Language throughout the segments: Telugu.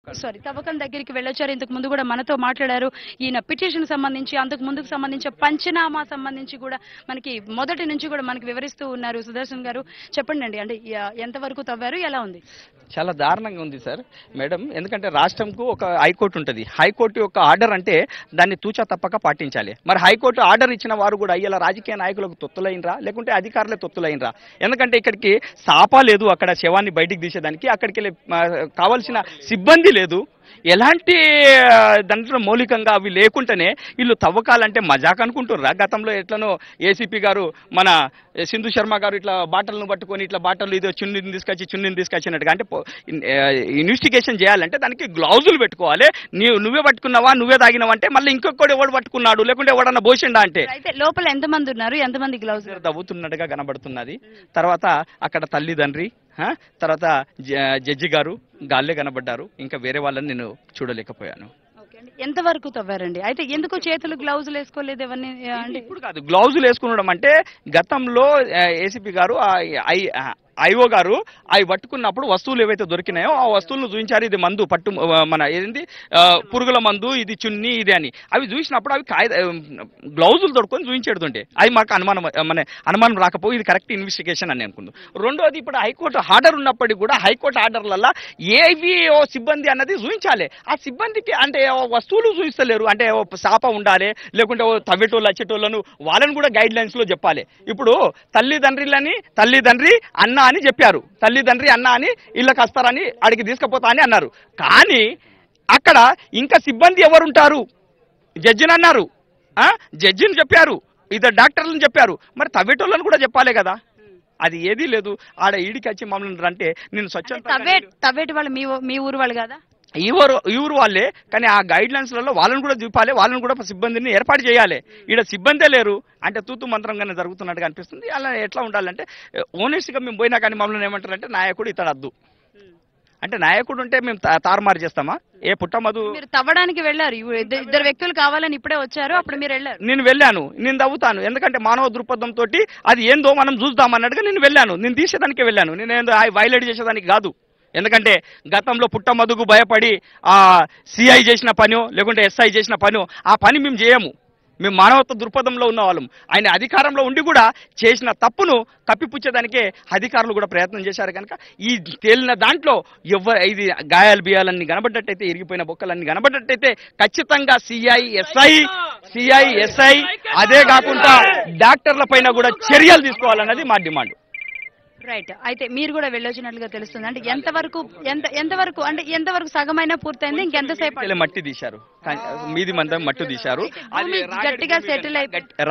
సారీ తవ్వకం దగ్గరికి వెళ్ళొచ్చారు. ఇంతకు ముందు కూడా మనతో మాట్లాడారు. ఈయన పిటిషన్ సంబంధించి అంతకు ముందుకు సంబంధించి పంచనామా సంబంధించి కూడా మనకి మొదటి నుంచి కూడా మనకి వివరిస్తూ ఉన్నారు. సుదర్శన్ గారు చెప్పండి అండి, అంటే ఎంతవరకు తవ్వారు, ఎలా ఉంది? చాలా దారుణంగా ఉంది సార్ మేడం. ఎందుకంటే రాష్ట్రంకు ఒక హైకోర్టు ఉంటుంది. హైకోర్టు యొక్క ఆర్డర్ అంటే దాన్ని తూచా తప్పక పాటించాలి. మరి హైకోర్టు ఆర్డర్ ఇచ్చిన వారు కూడా ఇలా రాజకీయ నాయకులకు తొత్తులైనరా లేకుంటే అధికారులే తొత్తులైనరా? ఎందుకంటే ఇక్కడికి సాపా లేదు, అక్కడ శవాన్ని బయటికి తీసేదానికి అక్కడికి కావాల్సిన సిబ్బంది లేదు. ఎలాంటి దాంట్లో మౌలికంగా అవి లేకుండానే వీళ్ళు తవ్వకాలంటే మజాక్ అనుకుంటుర్రా? గతంలో ఎట్లనో ఏసీపీ గారు మన సింధు శర్మ గారు ఇట్లా బాటలను పట్టుకొని ఇట్లా బాటలు ఇదో చున్నీని తీసుకొచ్చినట్టుగా, అంటే ఇన్వెస్టిగేషన్ చేయాలంటే దానికి గ్లౌజులు పెట్టుకోవాలి. నువ్వే పట్టుకున్నావా, నువ్వే తాగినావా అంటే మళ్ళీ ఇంకొకటి ఎవడు పట్టుకున్నాడు లేకుంటే ఎవడన్నా పోసిండా అంటే. అయితే లోపల ఎంతమంది ఉన్నారు, ఎంతమంది గ్లౌజ్ తవ్వుతున్నట్టుగా కనబడుతున్నది. తర్వాత అక్కడ తల్లిదండ్రి, తర్వాత జడ్జి గారు గాల్లే కనబడ్డారు. ఇంకా వేరే వాళ్ళని నేను చూడలేకపోయాను. ఎంతవరకు తవ్వారండి? అయితే ఎందుకు చేతులు గ్లౌజులు వేసుకోలేదు ఇవన్నీ? ఇప్పుడు కాదు, గ్లౌజులు వేసుకునడం అంటే గతంలో ఏసీపీ గారు ఐఓ గారు అవి పట్టుకున్నప్పుడు వస్తువులు ఏవైతే దొరికినాయో ఆ వస్తువులను చూపించారు. ఇది మందు పట్టు మన ఏంది పురుగుల మందు, ఇది చున్ని, ఇది అని. అవి చూసినప్పుడు అవి గ్లౌజులు దొరుకుని చూపించేడుతుంటే అవి మాకు అనుమానం రాకపోయి ఇది కరెక్ట్ ఇన్వెస్టిగేషన్ అని అనుకుందాం. రెండోది, ఇప్పుడు హైకోర్టు ఆర్డర్ ఉన్నప్పటికీ కూడా హైకోర్టు ఆర్డర్లలో ఏవి సిబ్బంది అన్నది చూపించాలి. ఆ సిబ్బందికి అంటే వస్తువులు చూపిస్తలేరు. అంటే సాప ఉండాలి, లేకుంటే తవ్వేటోళ్ళు వచ్చేటోళ్ళను వాళ్ళని కూడా గైడ్ లైన్స్ లో చెప్పాలి. ఇప్పుడు తల్లిదండ్రి అన్న అని చెప్పారు, తల్లిదండ్రి అన్న అని ఇళ్ళకి వస్తారని అడిగి తీసుకుపోతా అని అన్నారు. కానీ అక్కడ ఇంకా సిబ్బంది ఎవరుంటారు? జడ్జిని అన్నారు, జడ్జిని చెప్పారు, ఇద్దరు డాక్టర్లను చెప్పారు. మరి తవ్వేటోళ్ళని కూడా చెప్పాలి కదా. అది ఏదీ లేదు. ఆడ ఈడికి వచ్చి మమ్మల్ని అంటే నేను తవ్వేటి వాళ్ళు మీ ఊరు వాళ్ళు కదా, ఈ ఊరు వాళ్ళే. కానీ ఆ గైడ్ లైన్స్లలో వాళ్ళని కూడా చూపాలి, వాళ్ళని కూడా సిబ్బందిని ఏర్పాటు చేయాలి. ఈడ సిబ్బందే లేరు అంటే తూతు మంత్రంగానే జరుగుతున్నట్టుగా అనిపిస్తుంది. అలా ఎట్లా ఉండాలంటే ఓనెస్ట్గా మేము పోయినా కానీ మమ్మల్ని ఏమంటారంటే నాయకుడు ఇతడద్దు అంటే, నాయకుడు ఉంటే మేము తారుమారు చేస్తామా? ఏ పుట్టమధు మీరు తవ్వడానికి వెళ్ళారు, ఇద్దరు వ్యక్తులు కావాలని ఇప్పుడే వచ్చారు, అప్పుడు మీరు వెళ్ళారు. నేను వెళ్ళాను, నేను తవ్వుతాను. ఎందుకంటే మానవ దృక్పథంతో అది ఏందో మనం చూద్దాం అన్నట్టుగా నేను వెళ్ళాను. నేను తీసేదానికి వెళ్ళాను, నేను ఏందో వైలేట్ చేసేదానికి కాదు. ఎందుకంటే గతంలో పుట్టమధుకు భయపడి ఆ సిఐ చేసిన పనో లేకుంటే ఎస్ఐ చేసిన పనో ఆ పని మేము చేయము. మేము మానవత్వ దృక్పథంలో ఉన్న వాళ్ళం. ఆయన అధికారంలో ఉండి కూడా చేసిన తప్పును కప్పిపుచ్చేదానికే అధికారులు కూడా ప్రయత్నం చేశారు. కనుక ఈ తేలిన దాంట్లో ఇది గాయాలు బియాలన్నీ కనబడ్డట్టయితే, ఇరిగిపోయిన బొక్కలన్నీ కనబడ్డట్టయితే ఖచ్చితంగా సిఐ ఎస్ఐ అదే కాకుండా డాక్టర్ల పైన కూడా చర్యలు తీసుకోవాలన్నది మా డిమాండ్. రైట్. అయితే మీరు కూడా వెళ్ళొచ్చినట్లుగా తెలుస్తుంది. అంటే ఎంతవరకు అంటే ఎంతవరకు సగమైనా పూర్తయింది, ఇంకెంతసేపు? మట్టి తీశారు, మీది మందం మట్టి తీశారు. గట్టిగా సెటిల్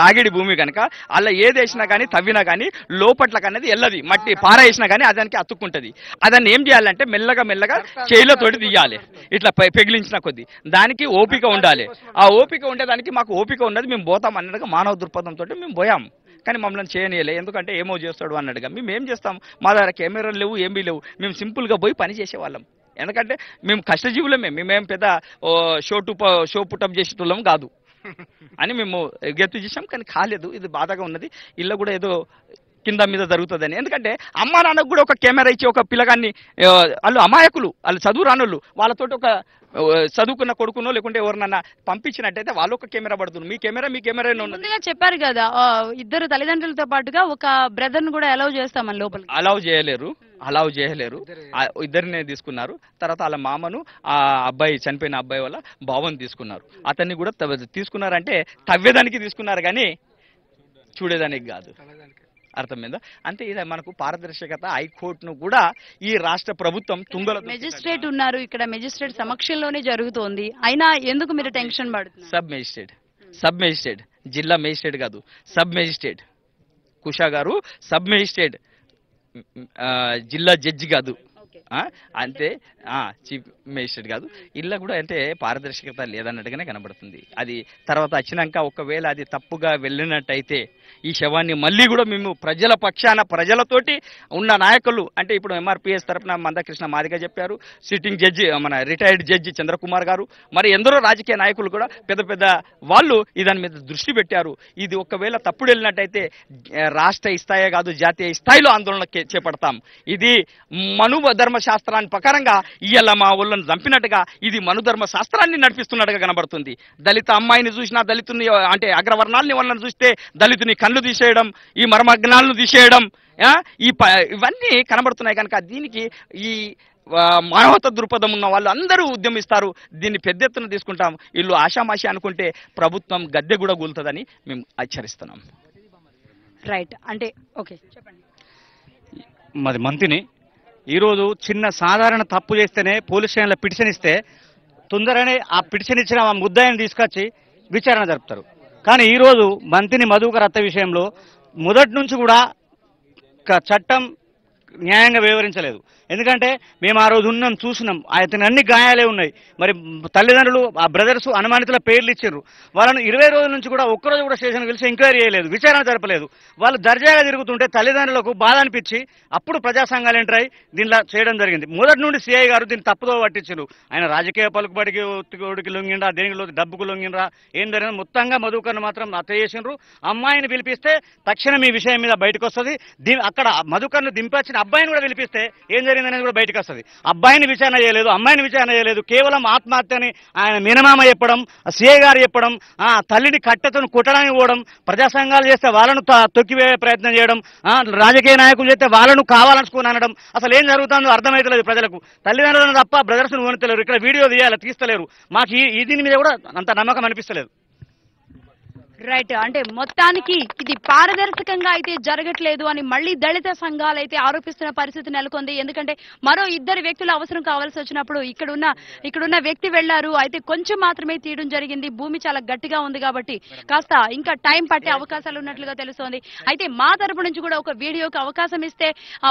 రాగిడి భూమి కనుక అలా ఏది వేసినా కానీ తవ్వినా కానీ లోపట్లకి అనేది వెళ్ళది. మట్టి పారేసినా కానీ అదానికి అతుక్కుంటది. అదాన్ని ఏం చేయాలంటే మెల్లగా చేయిలతోటి తీయాలి, ఇట్లా పెగిలించిన కొద్ది. దానికి ఓపిక ఉండాలి. ఆ ఓపిక ఉండేదానికి మాకు ఓపిక ఉన్నది, మేము పోతాం అన్నట్టుగా మానవ దృక్పథంతో మేము పోయాం. కానీ మమ్మల్ని చేయనీయలే. ఎందుకంటే ఏమో చేస్తాడు అన్నట్టుగా. మేము ఏం చేస్తాం, మా దగ్గర కెమెరాలు లేవు, ఏమీ లేవు. మేము సింపుల్గా పోయి పని చేసేవాళ్ళం. ఎందుకంటే మేము కష్టజీవులమే, మేమేం పెద్ద షో పుటప్ చేసేటోళ్ళం కాదు అని మేము గెత్తు చేసాం. కానీ కాలేదు, ఇది బాధగా ఉన్నది. ఇళ్ళ కూడా ఏదో కింద మీద జరుగుతుందని. ఎందుకంటే అమ్మా నాన్నకు కూడా ఒక కెమెరా ఇచ్చి ఒక పిల్లగాన్ని, వాళ్ళు అమాయకులు, వాళ్ళు చదువు రానోళ్ళు, వాళ్ళతోటి ఒక చదువుకున్న కొడుకునో లేకుంటే ఎవరినన్నా పంపించినట్టయితే వాళ్ళు ఒక కెమెరా పడుతుంది. మీ కెమెరా ముందుగా చెప్పారు కదా, ఇద్దరు తల్లిదండ్రులతో పాటుగా ఒక బ్రదర్ ను కూడా అలౌ చేస్తామని లోపల. అలౌ చేయలేరు. ఇద్దరినే తీసుకున్నారు. తర్వాత వాళ్ళ మామను, ఆ అబ్బాయి చనిపోయిన అబ్బాయి వల్ల బావని తీసుకున్నారు. అతన్ని కూడా తీసుకున్నారంటే తవ్వేదానికి తీసుకున్నారు కానీ చూడేదానికి కాదు. అర్థమైందా? అంటే ఇది మనకు పారదర్శకత. హైకోర్టును కూడా ఈ రాష్ట్ర ప్రభుత్వం మెజిస్ట్రేట్ ఉన్నారు ఇక్కడ, మెజిస్ట్రేట్ సమక్షంలోనే జరుగుతోంది. అయినా ఎందుకు మీరు టెన్షన్ పడుతున్నారు? సబ్ మెజిస్ట్రేట్, జిల్లా మెజిస్ట్రేట్ కాదు, సబ్ మెజిస్ట్రేట్ కుషా గారు, సబ్ మెజిస్ట్రేట్, జిల్లా జడ్జి కాదు, అంతే చీఫ్ మేజిస్ట్రేట్ కాదు. ఇలా కూడా అంటే పారదర్శకత లేదన్నట్టుగానే కనబడుతుంది. అది తర్వాత వచ్చినాక ఒకవేళ అది తప్పుగా వెళ్ళినట్టయితే ఈ శవాన్ని మళ్ళీ కూడా మేము ప్రజల పక్షాన, ప్రజలతోటి ఉన్న నాయకులు, అంటే ఇప్పుడు ఎంఆర్పిఎస్ తరఫున మందకృష్ణ మాదిగా చెప్పారు, సిట్టింగ్ జడ్జి మన రిటైర్డ్ జడ్జి చంద్రకుమార్ గారు, మరి ఎందరో రాజకీయ నాయకులు కూడా పెద్ద వాళ్ళు దాని మీద దృష్టి పెట్టారు. ఇది ఒకవేళ తప్పుడు వెళ్ళినట్టయితే రాష్ట్ర స్థాయి కాదు, జాతీయ స్థాయిలో ఆందోళన చేపడతాం. ఇది మనుధర్మ మనుధర్మ శాస్త్రాన్ని ప్రకారంగా ఇయ్యాల మా ఊళ్ళని చంపినట్టుగా ఇది మనుధర్మ శాస్త్రాన్ని నడిపిస్తున్నట్టుగా కనబడుతుంది. దళిత అమ్మాయిని చూసినా దళితుని అంటే అగ్రవర్ణాలని వాళ్ళని చూస్తే దళితుని కళ్ళు తీసేయడం, ఈ మర్మజ్ఞాలను తీసేయడం, ఇవన్నీ కనబడుతున్నాయి. కనుక దీనికి ఈ మానవత దృక్పథం ఉన్న వాళ్ళు అందరూ ఉద్యమిస్తారు, దీన్ని పెద్ద ఎత్తున తీసుకుంటాం. వీళ్ళు ఆషామాషి అనుకుంటే ప్రభుత్వం గద్దె కూడా కూలుతుందని మేము హెచ్చరిస్తున్నాం. రైట్, అంటే ఓకే చెప్పండి. మాది మంతిని. ఈరోజు చిన్న సాధారణ తప్పు చేస్తేనే పోలీస్ స్టేషన్లో పిటిషన్ ఇస్తే తొందరనే ఆ పిటిషన్ ఇచ్చిన ఆ ముద్దాయిని తీసుకొచ్చి విచారణ జరుపుతారు. కానీ ఈరోజు మంతిని మధుకర్ హత్య విషయంలో మొదటి నుంచి కూడా చట్టం న్యాయంగా వివరించలేదు. ఎందుకంటే మేము ఆ రోజు ఉన్నాం, చూసినాం, అతని అన్ని గాయాలే ఉన్నాయి. మరి తల్లిదండ్రులు ఆ బ్రదర్స్ అనుమానితుల పేర్లు ఇచ్చారు. వాళ్ళను 20 రోజుల నుంచి కూడా ఒక్కరోజు కూడా స్టేషన్కి పిలిచి ఎంక్వైరీ చేయలేదు, విచారణ జరపలేదు. వాళ్ళు దర్జాగా తిరుగుతుంటే తల్లిదండ్రులకు బాధ అనిపించి అప్పుడు ప్రజా సంఘాలు ఎంటర్ అయి దీనిలో చేయడం జరిగింది. మొదటి నుండి సిఐ గారు దీన్ని తప్పుదో పట్టించారు. ఆయన రాజకీయ పలుకుబడికి ఒత్తిడికి లొంగిండ్రా, దేనికి డబ్బుకు లొంగిండ్రా, ఏం జరిగింది మొత్తంగా మధుకర్ను మాత్రం హత్య చేసిండ్రు. అమ్మాయిని పిలిపిస్తే తక్షణం ఈ విషయం మీద బయటకు వస్తుంది. అక్కడ మధుకర్ను దింపొచ్చిన అబ్బాయిని కూడా పిలిపిస్తే ఏం జరిగింది అనేది కూడా బయటకు వస్తుంది. అబ్బాయిని విచారణ చేయలేదు, అమ్మాయిని విచారణ చేయలేదు, కేవలం ఆత్మహత్యని ఆయన మినమామ చెప్పడం, సిఐ గారు చెప్పడం, తల్లిని కట్టెతో కుట్టడానికి పోవడం, ప్రజా సంఘాలు చేస్తే వాళ్ళను తొక్కివే ప్రయత్నం చేయడం, రాజకీయ నాయకులు చేస్తే వాళ్ళను కావాలనుకుని అనడం, అసలు ఏం జరుగుతుందో అర్థమవుతలేదు ప్రజలకు. తల్లిదండ్రులను తప్ప బ్రదర్స్ను వణుతలేరు, ఇక్కడ వీడియో తీస్తలేరు. మాకు ఈ దీని మీద కూడా అంత నమ్మకం అనిపిస్తలేదు. రైట్, అంటే మొత్తానికి ఇది పారదర్శకంగా అయితే జరగట్లేదు అని మళ్ళీ దళిత సంఘాలు అయితే ఆరోపిస్తున్న పరిస్థితి నెలకొంది. ఎందుకంటే మరో 2 వ్యక్తులు అవసరం కావాల్సి వచ్చినప్పుడు ఇక్కడున్న వ్యక్తి వెళ్లారు, అయితే కొంచెం మాత్రమే తీయడం జరిగింది. భూమి చాలా గట్టిగా ఉంది కాబట్టి కాస్త ఇంకా టైం పట్టే అవకాశాలు ఉన్నట్లుగా తెలుస్తోంది. అయితే మా తరపు నుంచి కూడా ఒక వీడియోకి అవకాశం ఇస్తే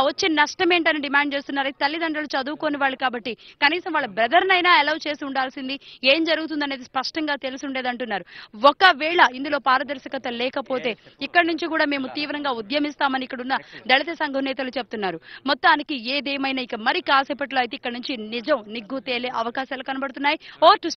వచ్చే నష్టం ఏంటని డిమాండ్ చేస్తున్నారు. తల్లిదండ్రులు చదువుకోని వాళ్ళు కాబట్టి కనీసం వాళ్ళ బ్రదర్నైనా అలౌ చేసి ఉండాల్సింది, ఏం జరుగుతుందనేది స్పష్టంగా తెలిసి ఉండేదంటున్నారు. ఒకవేళ ఇందులో పారదర్శకత లేకపోతే ఇక్కడి నుంచి కూడా మేము తీవ్రంగా ఉద్యమిస్తామని ఇక్కడున్న దళిత సంఘం నేతలు చెప్తున్నారు. మొత్తానికి ఏదేమైనా ఇక మరి కాసేపట్లో అయితే ఇక్కడ నుంచి నిజం నిగ్గు తేలే అవకాశాలు కనబడుతున్నాయి.